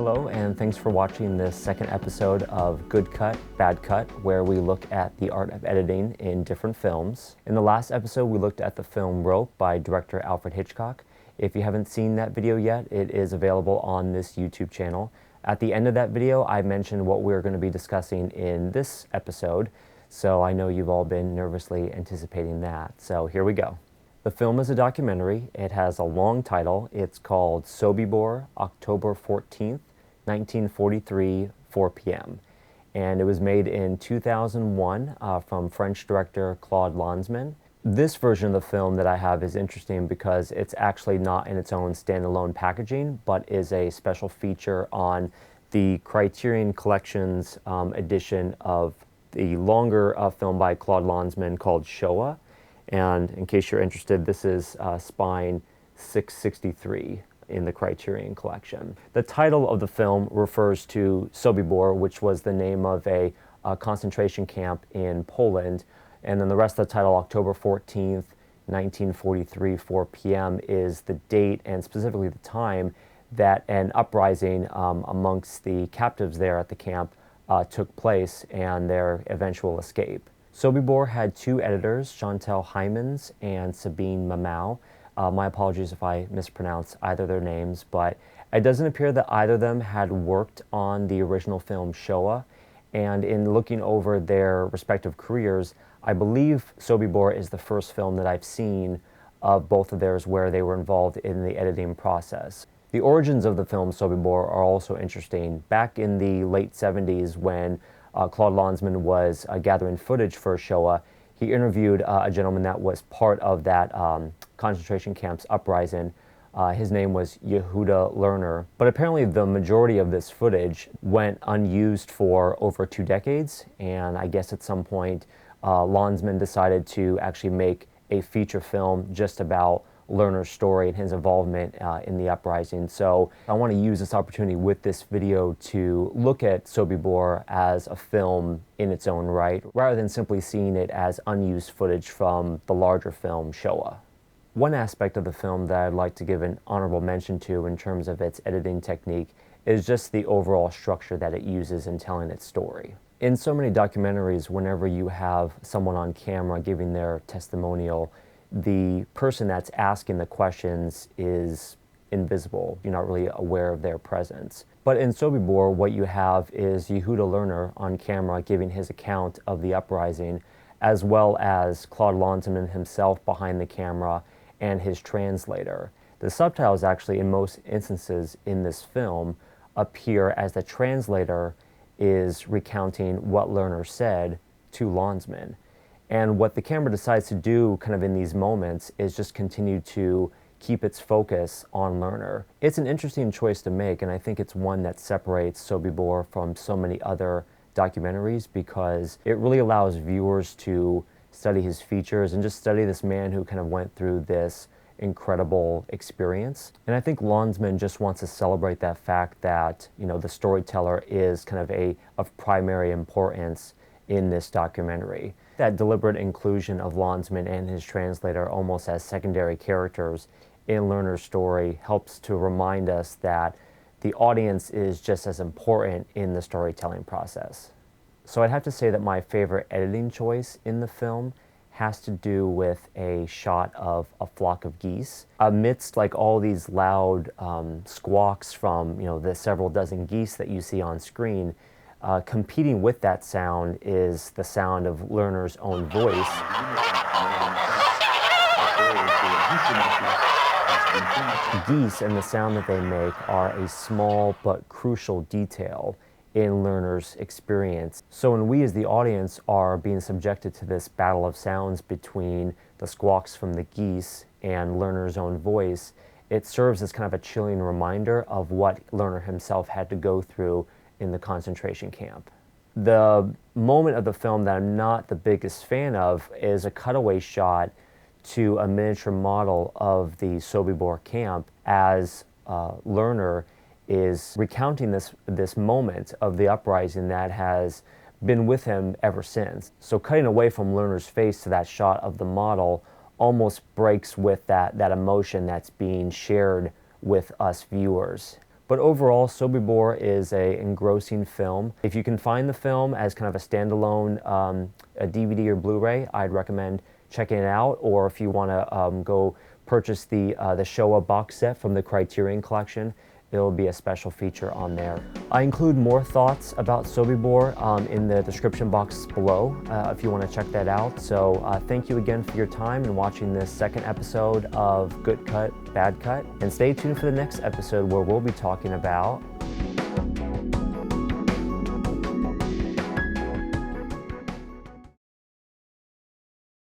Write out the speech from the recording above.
Hello, and thanks for watching this second episode of Good Cut, Bad Cut, where we look at the art of editing in different films. In the last episode, we looked at the film Rope by director Alfred Hitchcock. If you haven't seen that video yet, it is available on this YouTube channel. At the end of that video, I mentioned what we're going to be discussing in this episode, so I know you've all been nervously anticipating that. So here we go. The film is a documentary. It has a long title. It's called Sobibór, October 14th, 1943, 4 p.m. And it was made in 2001 from French director Claude Lanzmann. This version of the film that I have is interesting because it's actually not in its own standalone packaging, but is a special feature on the Criterion Collection's edition of the longer film by Claude Lanzmann called Shoah. And in case you're interested, this is spine 663 in the Criterion Collection. The title of the film refers to Sobibór, which was the name of a concentration camp in Poland. And then the rest of the title, October 14th, 1943, 4 p.m., is the date and specifically the time that an uprising amongst the captives there at the camp took place and their eventual escape. Sobibór had two editors, Chantal Hymans and Sabine Mamau. My apologies if I mispronounce either of their names, but it doesn't appear that either of them had worked on the original film Shoah. And in looking over their respective careers, I believe Sobibór is the first film that I've seen of both of theirs where they were involved in the editing process. The origins of the film Sobibór are also interesting. Back in the late 70s when Claude Lanzmann was gathering footage for Shoah, he interviewed a gentleman that was part of that concentration camp's uprising. His name was Yehuda Lerner. But apparently the majority of this footage went unused for over 2 decades, and I guess at some point Lanzmann decided to actually make a feature film just about Lerner's story and his involvement in the uprising. So I want to use this opportunity with this video to look at Sobibór as a film in its own right, rather than simply seeing it as unused footage from the larger film Shoah. One aspect of the film that I'd like to give an honorable mention to in terms of its editing technique is just the overall structure that it uses in telling its story. In so many documentaries, whenever you have someone on camera giving their testimonial, the person that's asking the questions is invisible. You're not really aware of their presence. But in Sobibór, what you have is Yehuda Lerner on camera giving his account of the uprising, as well as Claude Lanzmann himself behind the camera and his translator. The subtitles actually, in most instances in this film, appear as the translator is recounting what Lerner said to Lanzmann. And what the camera decides to do kind of in these moments is just continue to keep its focus on Lerner. It's an interesting choice to make, and I think it's one that separates Sobibór from so many other documentaries because it really allows viewers to study his features and just study this man who kind of went through this incredible experience. And I think Lanzmann just wants to celebrate that fact that, you know, the storyteller is kind of primary importance in this documentary. That deliberate inclusion of Lanzmann and his translator almost as secondary characters in Lerner's story helps to remind us that the audience is just as important in the storytelling process. So I'd have to say that my favorite editing choice in the film has to do with a shot of a flock of geese. Amidst like all these loud squawks from, you know, the several dozen geese that you see on screen, competing with that sound is the sound of Lerner's own voice. Geese and the sound that they make are a small but crucial detail in Lerner's experience. So when we as the audience are being subjected to this battle of sounds between the squawks from the geese and Lerner's own voice, it serves as kind of a chilling reminder of what Lerner himself had to go through in the concentration camp. The moment of the film that I'm not the biggest fan of is a cutaway shot to a miniature model of the Sobibór camp as Lerner is recounting this moment of the uprising that has been with him ever since. So cutting away from Lerner's face to that shot of the model almost breaks with that emotion that's being shared with us viewers. But overall, Sobibór is an engrossing film. If you can find the film as kind of a standalone a DVD or Blu-ray, I'd recommend checking it out. Or if you want to go purchase the Showa box set from the Criterion collection, it'll be a special feature on there. I include more thoughts about Sobibór in the description box below if you want to check that out. So thank you again for your time and watching this second episode of Good Cut, Bad Cut. And stay tuned for the next episode where we'll be talking about